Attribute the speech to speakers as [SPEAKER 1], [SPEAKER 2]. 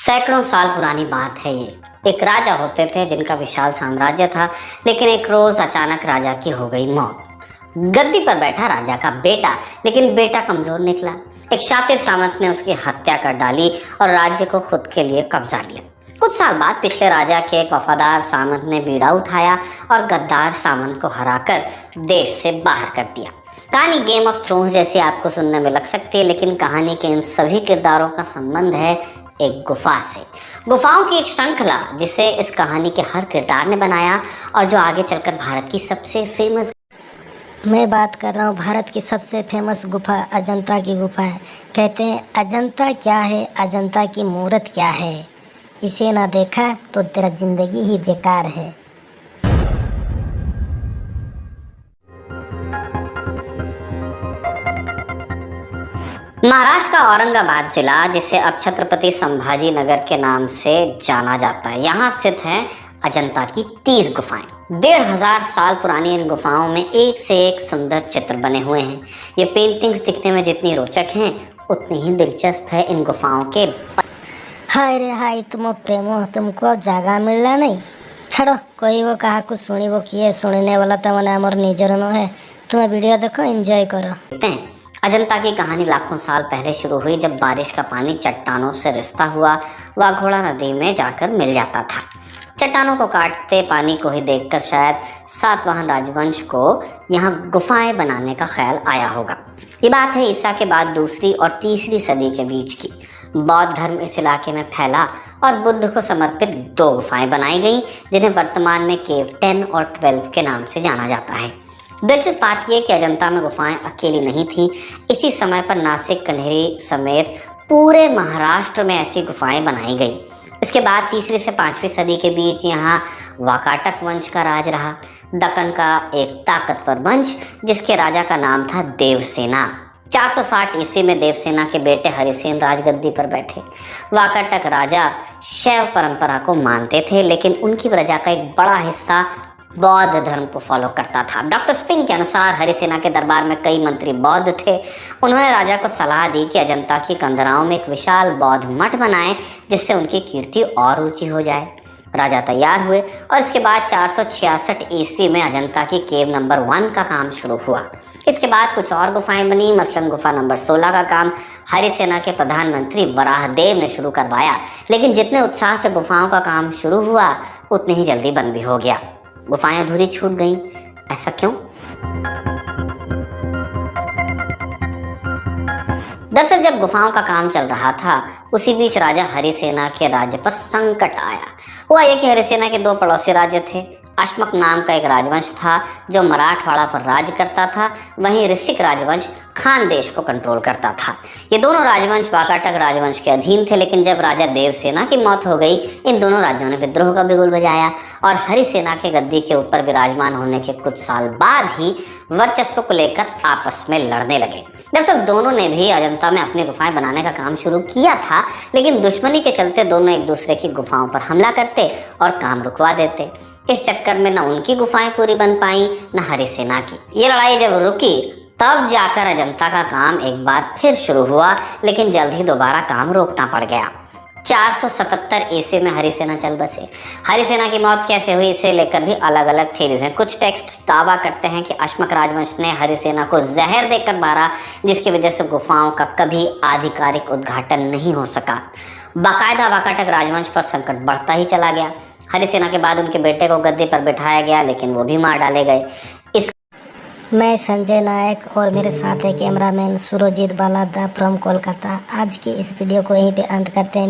[SPEAKER 1] सैकड़ों साल पुरानी बात है ये। एक राजा होते थे जिनका विशाल साम्राज्य था, लेकिन एक रोज अचानक राजा की हो गई मौत। गद्दी पर बैठा राजा का बेटा, लेकिन बेटा कमजोर निकला। एक शातिर सामंत ने उसकी हत्या कर डाली और राज्य को खुद के लिए कब्जा लिया। कुछ साल बाद पिछले राजा के एक वफादार सामंत ने बीड़ा उठाया और गद्दार सामंत को हराकर देश से बाहर कर दिया। कहानी गेम ऑफ थ्रोन्स जैसी आपको सुनने में लग सकती है, लेकिन कहानी के इन सभी किरदारों का संबंध है एक गुफा से। गुफाओं की एक श्रृंखला जिसे इस कहानी के हर किरदार ने बनाया और जो आगे चलकर भारत की सबसे फेमस।
[SPEAKER 2] मैं बात कर रहा हूँ भारत की सबसे फेमस गुफा अजंता की गुफा है। कहते हैं अजंता क्या है, अजंता की मूरत क्या है, इसे ना देखा तो तेरा जिंदगी ही बेकार है।
[SPEAKER 1] महाराष्ट्र का औरंगाबाद जिला, जिसे अब छत्रपति संभाजी नगर के नाम से जाना जाता है, यहाँ स्थित है अजंता की 30 गुफाएं। 1500 साल पुरानी इन गुफाओं में एक से एक सुंदर चित्र बने हुए हैं। ये पेंटिंग्स दिखने में जितनी रोचक हैं, उतनी ही दिलचस्प है इन गुफाओं के।
[SPEAKER 2] हाय रे हाय तुम प्रेमो, तुमको जागा मिलना नहीं। छड़ो, कोई वो कहा कुछ सुनी वो किए, सुनने वाला तो मैंने अमर निजरनो है। तुम्हें वीडियो देखो, एंजॉय करो।
[SPEAKER 1] अजंता की कहानी लाखों साल पहले शुरू हुई, जब बारिश का पानी चट्टानों से रिश्ता हुआ व घोड़ा नदी में जाकर मिल जाता था। चट्टानों को काटते पानी को ही देखकर शायद सातवाहन राजवंश को यहाँ गुफाएं बनाने का ख्याल आया होगा। ये बात है ईसा के बाद 2री और 3री सदी के बीच की। बौद्ध धर्म इस इलाके में फैला और बुद्ध को समर्पित 2 गुफाएं बनाई गईं, जिन्हें वर्तमान में केव 10 और 12 के नाम से जाना जाता है। दिलचस्प बात यह कि अजंता में गुफाएं अकेली नहीं थी। इसी समय पर नासिक, कन्हेरी समेत पूरे महाराष्ट्र में ऐसी गुफाएं बनाई गई। इसके बाद 3री से 5वीं सदी के बीच यहाँ वाकाटक वंश का राज रहा। दक्कन का एक ताकतवर वंश जिसके राजा का नाम था देवसेना। 460 ईस्वी में देवसेना के बेटे हरिसेन राजगद्दी पर बैठे। वाकाटक राजा शैव परंपरा को मानते थे, लेकिन उनकी प्रजा का एक बड़ा हिस्सा बौद्ध धर्म को फॉलो करता था। डॉक्टर स्पिंग के अनुसार हरिसेना के दरबार में कई मंत्री बौद्ध थे। उन्होंने राजा को सलाह दी कि अजंता की कंदराओं में एक विशाल बौद्ध मठ बनाएं, जिससे उनकी कीर्ति और ऊंची हो जाए। राजा तैयार हुए और इसके बाद 466 ईस्वी में अजंता की केव नंबर 1 का काम शुरू हुआ। इसके बाद कुछ और गुफाएं बनी, मसलन गुफा नंबर 16 का काम हरिसेना के प्रधानमंत्री वराहदेव ने शुरू करवाया, लेकिन जितने उत्साह से गुफाओं का काम शुरू हुआ, उतनी ही जल्दी बंद भी हो गया। गुफाएं अधूरी छूट गईं। ऐसा क्यों? दरअसल जब गुफाओं का काम चल रहा था, उसी बीच राजा हरिसेना के राज्य पर संकट आया। हुआ यह कि हरिसेना के 2 पड़ोसी राज्य थे। अश्मक नाम का एक राजवंश था जो मराठवाड़ा पर राज करता था, वहीं ऋषिक राजवंश खान देश को कंट्रोल करता था। ये दोनों राजवंश वाकाटक राजवंश के अधीन थे, लेकिन जब राजा देवसेना की मौत हो गई, इन दोनों राज्यों ने विद्रोह का बिगुल बजाया और हरिसेना के गद्दी के ऊपर विराजमान होने के कुछ साल बाद ही वर्चस्व को लेकर आपस में लड़ने लगे। दरअसल दोनों ने भी अजंता में अपनी गुफाएं बनाने का काम शुरू किया था, लेकिन दुश्मनी के चलते दोनों एक दूसरे की गुफाओं पर हमला करते और काम रुकवा देते। इस चक्कर में न उनकी गुफाएं पूरी बन पाई, न हरिसेना की। ये लड़ाई जब रुकी, तब जाकर अजंता का काम एक बार फिर शुरू हुआ, लेकिन जल्द ही दोबारा काम रोकना पड़ गया। 477 ईस्वी में हरिसेना चल बसे। हरिसेना की मौत कैसे हुई, इसे लेकर भी अलग अलग थ्योरीज हैं। कुछ टेक्स्ट दावा करते हैं कि अश्मक राजवंश ने हरिसेना को जहर देकर मारा, जिसकी वजह से गुफाओं का कभी आधिकारिक उद्घाटन नहीं हो सका। बाकायदा वाकाटक राजवंश पर संकट बढ़ता ही चला गया। हरिसेना के बाद उनके बेटे को गद्दी पर बिठाया गया, लेकिन वो भी मार डाले गए।
[SPEAKER 2] मैं संजय नायक और मेरे साथ है कैमरामैन सुरजीत बालादा फ्रॉम कोलकाता। आज की इस वीडियो को यहीं पे अंत करते हैं।